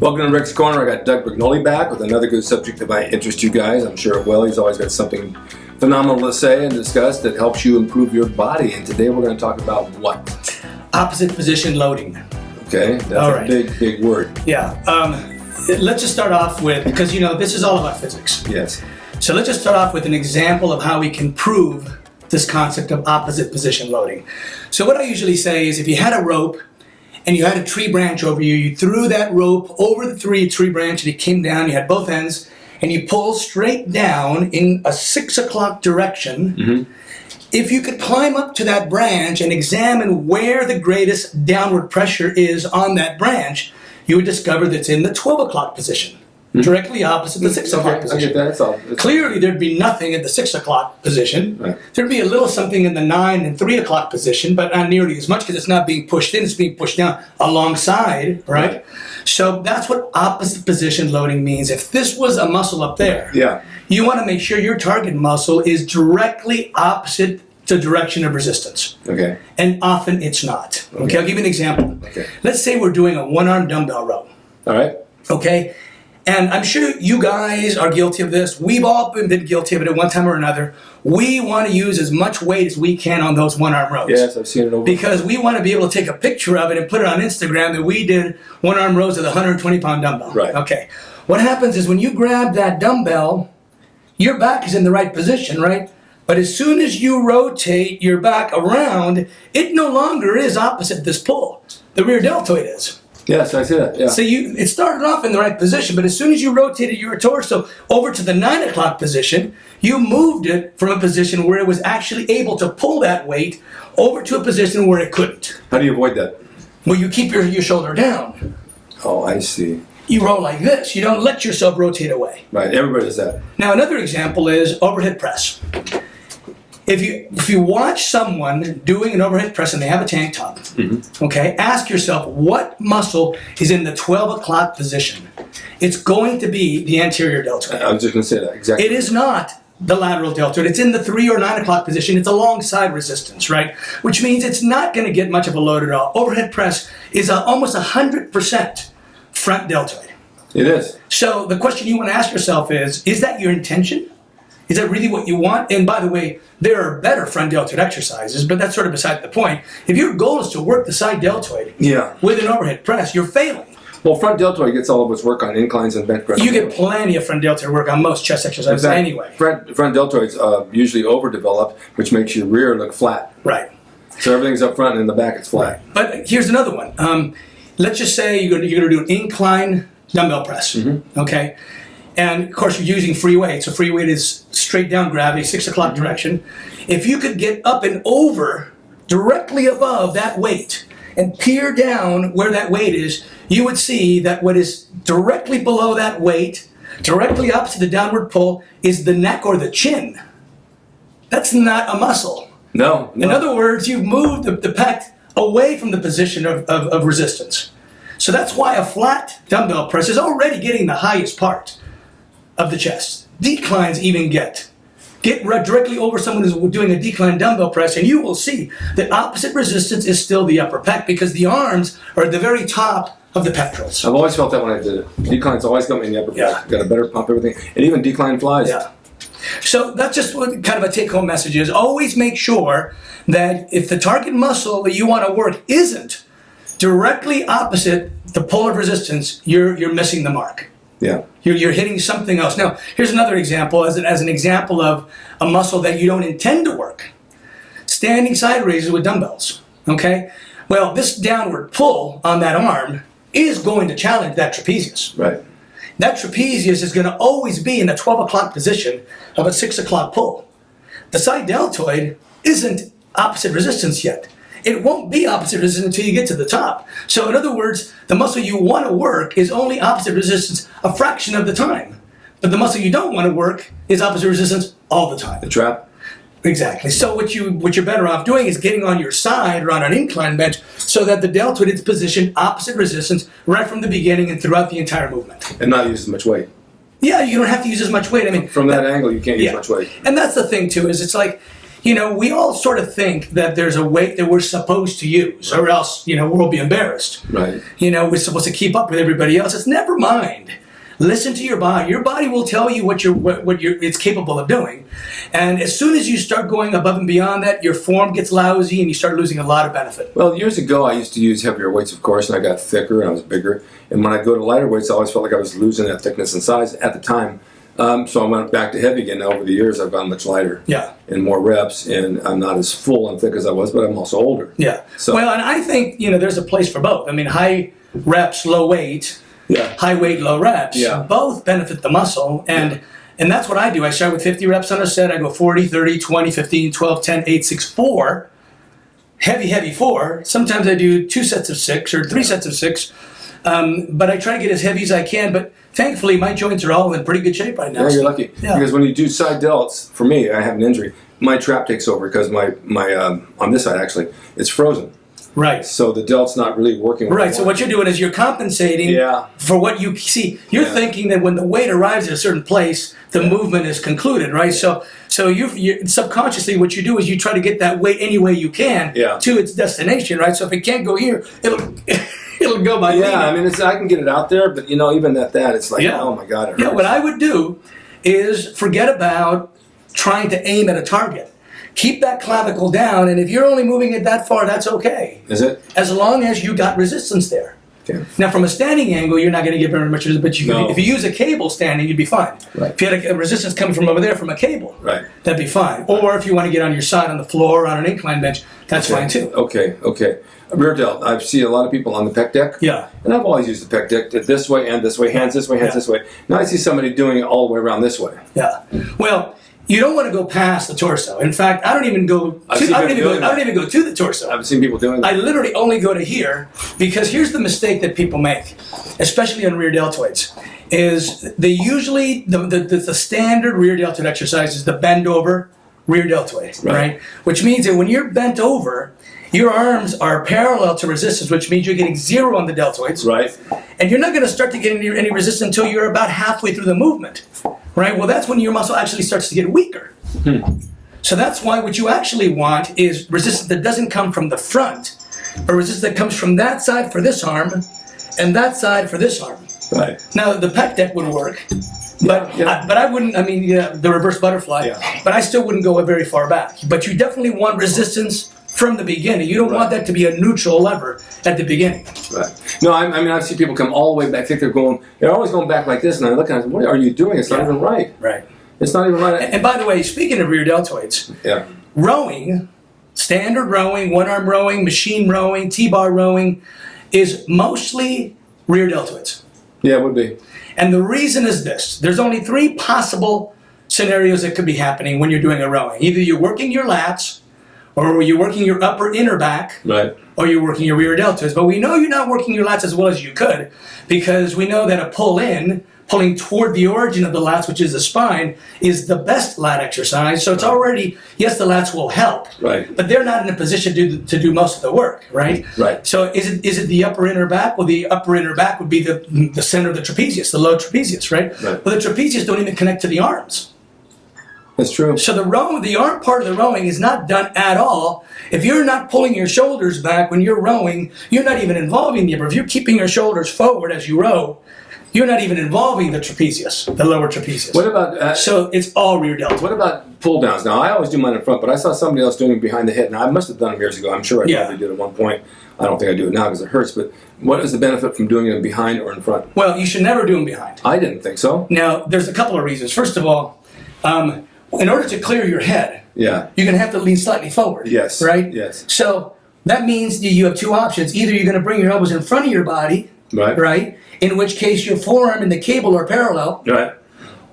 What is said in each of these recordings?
Welcome to Rick's Corner. I got Doug Brignole back with another good subject that might interest you guys. I'm sure it will. He's always got something phenomenal to say and discuss that helps you improve your body. And today we're going to talk about what? Opposite position loading. Okay, that's a big word. Yeah. Let's just start off with, because this is all about physics. Yes. So let's just start off with an example of how we can prove this concept of opposite position loading. So what I usually say is if you had a rope and you had a tree branch over you, you threw that rope over the tree branch and it came down, you had both ends, and you pull straight down in a 6 o'clock direction. Mm-hmm. If you could climb up to that branch and examine where the greatest downward pressure is on that branch, you would discover that it's in the 12 o'clock position, directly opposite the 6 o'clock position. I get that. That's all. Clearly, there'd be nothing at the 6 o'clock position. Right. There'd be a little something in the 9 and 3 o'clock position, but not nearly as much because it's not being pushed in, it's being pushed down alongside, right? So that's what opposite position loading means. If this was a muscle up there, you want to make sure your target muscle is directly opposite the direction of resistance. Okay. And often it's not. Okay, I'll give you an example. Okay. Let's say we're doing a one-arm dumbbell row. All right. Okay. And I'm sure you guys are guilty of this. We've all been guilty of it at one time or another. We want to use as much weight as we can on those one-arm rows. Yes, I've seen it over. Because we want to be able to take a picture of it and put it on Instagram that we did one-arm rows with a 120-pound dumbbell. Right. Okay. What happens is when you grab that dumbbell, your back is in the right position, right? But as soon as you rotate your back around, it no longer is opposite this pull. The rear deltoid is. Yes, I see that. Yeah. So it started off in the right position, but as soon as you rotated your torso over to the 9 o'clock position, you moved it from a position where it was actually able to pull that weight over to a position where it couldn't. How do you avoid that? Well, you keep your shoulder down. Oh, I see. You roll like this. You don't let yourself rotate away. Right, everybody does that. Now, another example is overhead press. If you watch someone doing an overhead press and they have a tank top, okay, ask yourself what muscle is in the 12 o'clock position. It's going to be the anterior deltoid. I was just going to say that, exactly. It is not the lateral deltoid. It's in the 3 or 9 o'clock position. It's alongside resistance, right? Which means it's not going to get much of a load at all. Overhead press is almost 100% front deltoid. It is. So the question you want to ask yourself is that your intention? Is that really what you want? And by the way, there are better front deltoid exercises, but that's sort of beside the point. If your goal is to work the side deltoid with an overhead press, you're failing. Well, front deltoid gets all of its work on inclines and bench press. You get plenty of front deltoid work on most chest exercises anyway. Front deltoid's usually overdeveloped, which makes your rear look flat. Right. So everything's up front and in the back it's flat. Right. But here's another one. Let's just say you're going to do an incline dumbbell press, okay? And of course, you're using free weight. So free weight is straight down gravity, 6 o'clock direction. If you could get up and over directly above that weight and peer down where that weight is, you would see that what is directly below that weight, directly opposite the downward pull, is the neck or the chin. That's not a muscle. No. In other words, you've moved the pec away from the position of resistance. So that's why a flat dumbbell press is already getting the highest part of the chest. Declines even get directly over someone who's doing a decline dumbbell press, and you will see that opposite resistance is still the upper pec because the arms are at the very top of the pectorals. I've always felt that when I did it. Declines always got me in the upper pec. Got a better pump, everything. And even decline flies. Yeah. So that's just what kind of a take-home message is. Always make sure that if the target muscle that you want to work isn't directly opposite the pole of resistance, you're missing the mark. Yeah. You're hitting something else. Now, here's another example as an example of a muscle that you don't intend to work. Standing side raises with dumbbells, okay? Well, this downward pull on that arm is going to challenge that trapezius. Right. That trapezius is going to always be in the 12 o'clock position of a 6 o'clock pull. The side deltoid isn't opposite resistance yet. It won't be opposite resistance until you get to the top. So in other words, the muscle you want to work is only opposite resistance a fraction of the time. But the muscle you don't want to work is opposite resistance all the time. The trap? Exactly. So what you're better off doing is getting on your side or on an incline bench so that the deltoid is positioned opposite resistance right from the beginning and throughout the entire movement. And not use as much weight. Yeah, you don't have to use as much weight. I mean, from that angle, you can't use much weight. And that's the thing too, is it's like, we all sort of think that there's a weight that we're supposed to use, or else, we'll be embarrassed. Right. We're supposed to keep up with everybody else. It's never mind. Listen to your body. Your body will tell you what it's capable of doing. And as soon as you start going above and beyond that, your form gets lousy and you start losing a lot of benefit. Well, years ago, I used to use heavier weights, of course, and I got thicker and I was bigger. And when I go to lighter weights, I always felt like I was losing that thickness and size at the time. So I went back to heavy again. Now, over the years, I've gotten much lighter. Yeah. And more reps, and I'm not as full and thick as I was, but I'm also older. Yeah. So, well, and I think, there's a place for both. I mean, high reps, low weight. Yeah. High weight, low reps, yeah. both benefit the muscle. And that's what I do. I start with 50 reps on a set. I go 40, 30, 20, 15, 12, 10, 8, 6, 4. Heavy 4. Sometimes I do 2 sets of 6 or 3 sets of 6. But I try to get as heavy as I can. But thankfully, my joints are all in pretty good shape right now. Yeah, you're lucky. Yeah. Because when you do side delts, for me, I have an injury. My trap takes over because my on this side, actually, it's frozen. Right. So the delt's not really working. Right. So what you're doing is you're compensating for what you see. You're thinking that when the weight arrives at a certain place, the movement is concluded, right? So you subconsciously what you do is you try to get that weight any way you can to its destination, right? So if it can't go here, it'll go by. Yeah, I mean, I can get it out there, but even at that, it's like, oh my God, it hurts. Yeah, what I would do is forget about trying to aim at a target. Keep that clavicle down, and if you're only moving it that far, that's okay. Is it? As long as you got resistance there. Okay. Now, from a standing angle, you're not going to get very much resistance, but if you use a cable standing, you'd be fine. Right. If you had a resistance coming from over there from a cable, right, that'd be fine. Or if you want to get on your side on the floor or on an incline bench, that's fine too. Okay. Rear delt. I see a lot of people on the pec deck. Yeah. And I've always used the pec deck this way and this way, hands this way, hands this way. Now I see somebody doing it all the way around this way. Yeah. Well, you don't want to go past the torso. In fact, I don't even go to the torso. I've seen people doing that. I literally only go to here because here's the mistake that people make, especially on rear deltoids, is they usually, the standard rear deltoid exercise is the bend over rear deltoid, right? Which means that when you're bent over, your arms are parallel to resistance, which means you're getting 0 on the deltoids. Right. And you're not going to start to get any resistance until you're about halfway through the movement. Right? Well, that's when your muscle actually starts to get weaker. So that's why what you actually want is resistance that doesn't come from the front, but resistance that comes from that side for this arm and that side for this arm. Right. Now, the pec deck would work, but I wouldn't, the reverse butterfly, but I still wouldn't go very far back. But you definitely want resistance from the beginning. You don't want that to be a neutral lever at the beginning. Right. No, I see people come all the way back. I think they're always going back like this, and I look at them, what are you doing? It's not even right. Right. It's not even right. And by the way, speaking of rear deltoids, rowing, standard rowing, one-arm rowing, machine rowing, T-bar rowing, is mostly rear deltoids. Yeah, it would be. And the reason is this. There's only 3 possible scenarios that could be happening when you're doing a rowing. Either you're working your lats, or you're working your upper inner back, or you're working your rear deltoids. But we know you're not working your lats as well as you could, because we know that a pulling toward the origin of the lats, which is the spine, is the best lat exercise. So it's already, yes, the lats will help, but they're not in a position to do most of the work, right? So is it the upper inner back? Well, the upper inner back would be the center of the trapezius, the low trapezius, right? Well, the trapezius don't even connect to the arms. That's true. So the arm part of the rowing is not done at all. If you're not pulling your shoulders back when you're rowing, you're not even involving the upper. If you're keeping your shoulders forward as you row, you're not even involving the trapezius, the lower trapezius. What about... so it's all rear deltoid. What about pull downs? Now, I always do mine in front, but I saw somebody else doing it behind the head. Now, I must have done them years ago. I'm sure I probably did at one point. I don't think I do it now because it hurts, but what is the benefit from doing it behind or in front? Well, you should never do them behind. I didn't think so. Now, there's a couple of reasons. First of all, in order to clear your head, you're going to have to lean slightly forward. Yes. Right? Yes. So that means you have 2 options. Either you're going to bring your elbows in front of your body, right? In which case your forearm and the cable are parallel. Right.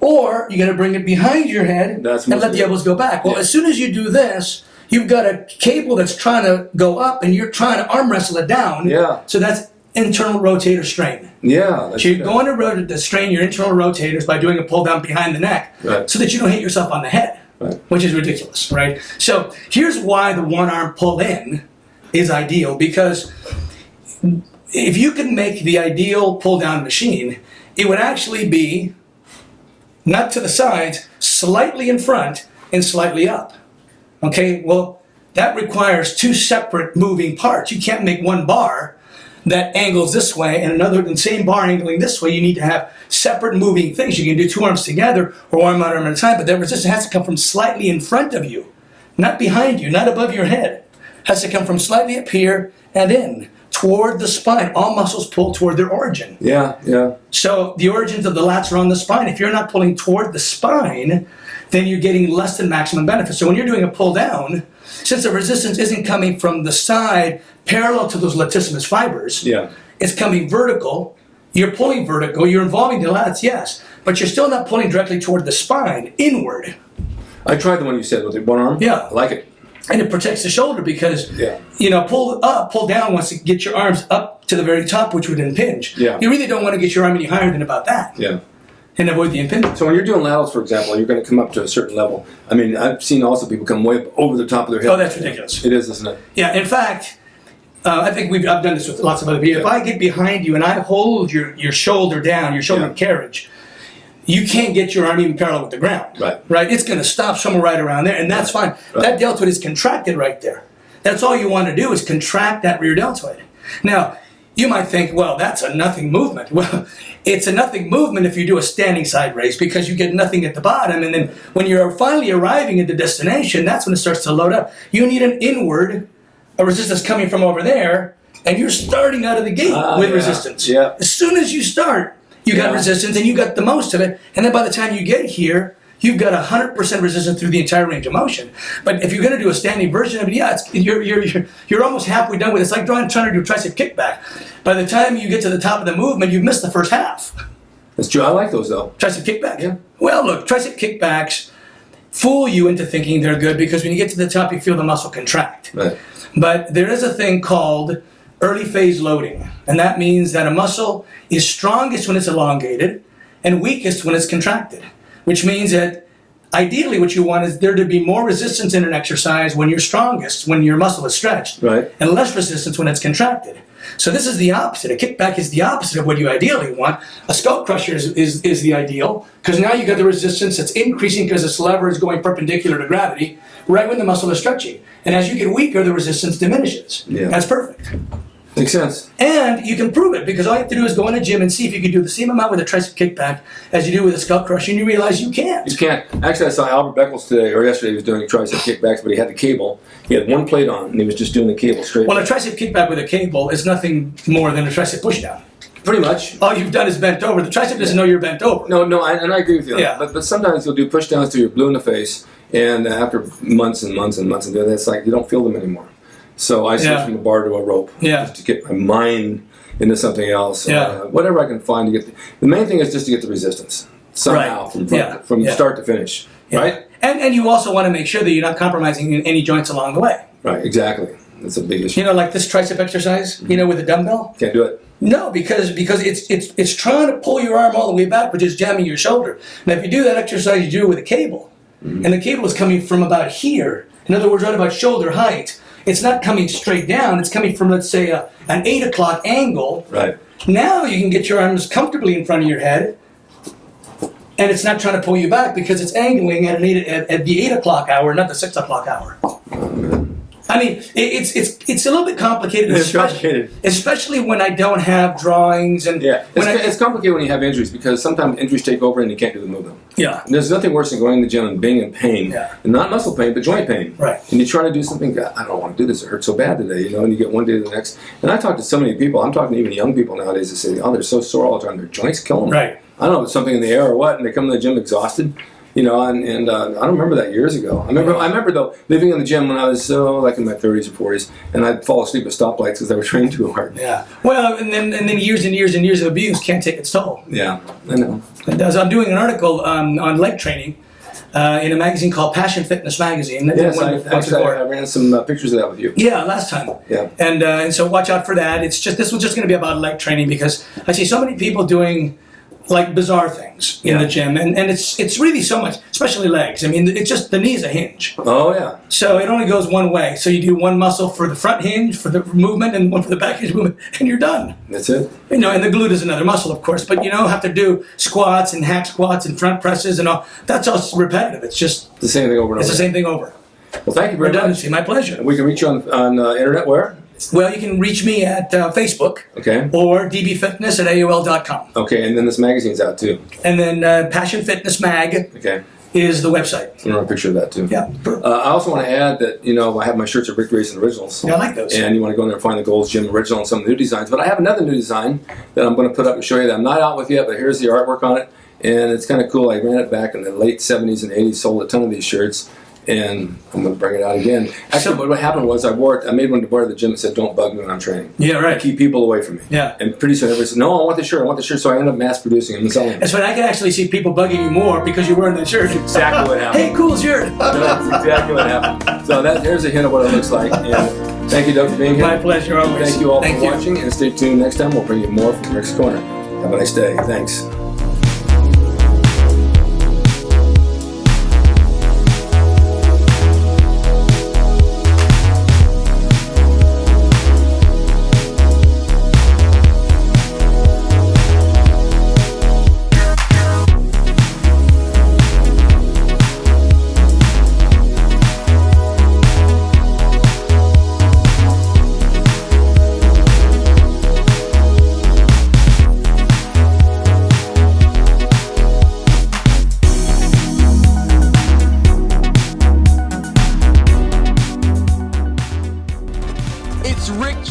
Or you're going to bring it behind your head and let the elbows go back. Well, as soon as you do this, you've got a cable that's trying to go up and you're trying to arm wrestle it down. Yeah. So that's internal rotator strain. Yeah. So you're going to strain your internal rotators by doing a pull down behind the neck so that you don't hit yourself on the head, which is ridiculous, right? So here's why the one-arm pull-in is ideal, because if you can make the ideal pull-down machine, it would actually be not to the sides, slightly in front and slightly up. Okay, well, that requires two separate moving parts. You can't make one bar that angles this way and another, the same bar angling this way. You need to have separate moving things. You can do two arms together or one arm at a time, but that resistance has to come from slightly in front of you, not behind you, not above your head. It has to come from slightly up here and in, toward the spine. All muscles pull toward their origin. Yeah, yeah. So the origins of the lats are on the spine. If you're not pulling toward the spine, then you're getting less than maximum benefit. So when you're doing a pull down, since the resistance isn't coming from the side parallel to those latissimus fibers, it's coming vertical. You're pulling vertical. You're involving the lats, yes, but you're still not pulling directly toward the spine, inward. I tried the one you said with the one arm. Yeah. I like it. And it protects the shoulder because, you know, pull up, pull down wants to get your arms up to the very top, which would impinge. Yeah. You really don't want to get your arm any higher than about that. Yeah. And avoid the impingement. So when you're doing laterals, for example, you're going to come up to a certain level. I mean, I've seen also people come way up over the top of their head. Oh, that's ridiculous. It is, isn't it? Yeah, in fact, I think I've done this with lots of other people. If I get behind you and I hold your shoulder down, your shoulder carriage, you can't get your arm even parallel with the ground. Right? It's going to stop somewhere right around there, and that's fine. That deltoid is contracted right there. That's all you want to do is contract that rear deltoid. Now, you might think, well, that's a nothing movement. Well, it's a nothing movement if you do a standing side raise because you get nothing at the bottom, and then when you're finally arriving at the destination, that's when it starts to load up. You need an inward, a resistance coming from over there, and you're starting out of the gate with resistance. As soon as you start, you got resistance, and you got the most of it, and then by the time you get here, you've got 100% resistance through the entire range of motion. But if you're going to do a standing version of it, you're almost halfway done with it. It's like trying to do a tricep kickback. By the time you get to the top of the movement, you've missed the first half. That's true. I like those, though. Tricep kickback? Yeah. Well, look, tricep kickbacks fool you into thinking they're good because when you get to the top, you feel the muscle contract. Right. But there is a thing called early phase loading, and that means that a muscle is strongest when it's elongated and weakest when it's contracted. Which means that ideally what you want is there to be more resistance in an exercise when you're strongest, when your muscle is stretched, and less resistance when it's contracted. So this is the opposite. A kickback is the opposite of what you ideally want. A skull crusher is the ideal because now you got the resistance that's increasing because this lever is going perpendicular to gravity right when the muscle is stretching. And as you get weaker, the resistance diminishes. That's perfect. Makes sense. And you can prove it because all you have to do is go in a gym and see if you can do the same amount with a tricep kickback as you do with a skull crusher, and you realize you can't. You can't. Actually, I saw Albert Beckles today, or yesterday, he was doing tricep kickbacks, but he had the cable. He had one plate on, and he was just doing the cable straight. Well, a tricep kickback with a cable is nothing more than a tricep pushdown. Pretty much. All you've done is bent over. The tricep doesn't know you're bent over. No, and I agree with you. Yeah. But sometimes you'll do pushdowns till you're blue in the face, and after months and months and months and doing that, it's like you don't feel them anymore. So I switched from a bar to a rope just to get my mind into something else. Whatever I can find to get the main thing is just to get the resistance somehow from start to finish. Right? And you also want to make sure that you're not compromising any joints along the way. Right, exactly. That's a big issue. You know, like this tricep exercise, you know, with a dumbbell? Can't do it. No, because it's trying to pull your arm all the way back, but just jamming your shoulder. Now, if you do that exercise, you do it with a cable. And the cable is coming from about here. In other words, right about shoulder height. It's not coming straight down. It's coming from, let's say, an 8 o'clock angle. Right. Now you can get your arms comfortably in front of your head, and it's not trying to pull you back because it's angling at the 8 o'clock hour, not the 6 o'clock hour. I mean, it's a little bit complicated. It's complicated. Especially when I don't have drawings. And it's complicated when you have injuries because sometimes injuries take over and you can't do the movement. Yeah. And there's nothing worse than going to the gym and being in pain. And not muscle pain, but joint pain. Right. And you try to do something, God, I don't want to do this. It hurts so bad today, you know, and you get one day to the next. And I talk to so many people. I'm talking to even young people nowadays that say, oh, they're so sore all the time. Their joints kill them. Right. I don't know if it's something in the air or what, and they come to the gym exhausted. You know, and I don't remember that years ago. I remember though living in the gym when I was like in my 30s or 40s, and I'd fall asleep at stoplights because I was training too hard. Yeah. Well, and then years and years and years of abuse can't take its toll. Yeah, I know. And as I'm doing an article on leg training in a magazine called Passion Fitness Magazine. Yes, I ran some pictures of that with you. Yeah, last time. Yeah. And so watch out for that. This was just going to be about leg training because I see so many people doing like bizarre things in the gym, and it's really so much, especially legs. I mean, it's just the knee's a hinge. Oh yeah. So it only goes one way. So you do one muscle for the front hinge for the movement, and one for the back hinge movement, and you're done. That's it. You know, and the glute is another muscle, of course, but you don't have to do squats and hack squats and front presses and all. That's all repetitive. It's just the same thing over and over. It's the same thing over. Well, thank you very redundancy. much. My pleasure. We can reach you on internet where? Well, you can reach me at Facebook. Okay. Or dbfitness@aol.com. Okay, and then this magazine's out too. And then Passion Fitness Mag Okay. is the website. I want a picture of that too. Yeah. I also want to add that, I have my shirts at Rick Drasin Originals. Yeah, I like those. And you want to go in there and find the Gold's Gym Original and some of the new designs. But I have another new design that I'm going to put up and show you that I'm not out with yet, but here's the artwork on it. And it's kind of cool. I ran it back in the late 70s and 80s, sold a ton of these shirts. And I'm going to bring it out again. Actually, what happened was I made one to wear at the gym that said, "Don't bug me when I'm training." Yeah, right. Keep people away from me. Yeah. And pretty soon everybody said, "No, I want the shirt. I want the shirt." So I ended up mass producing them and selling them. That's when I can actually see people bugging you more because you're wearing that shirt. Exactly what happened. Hey, cool shirt. That's exactly what happened. So here's a hint of what it looks like. And thank you, Doug, for being here. My pleasure, always. Thank you all for watching, and stay tuned next time. We'll bring you more from Rick's Corner. Have a nice day. Thanks.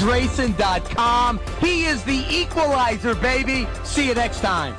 RickDrasin.com. He is the equalizer, baby. See you next time.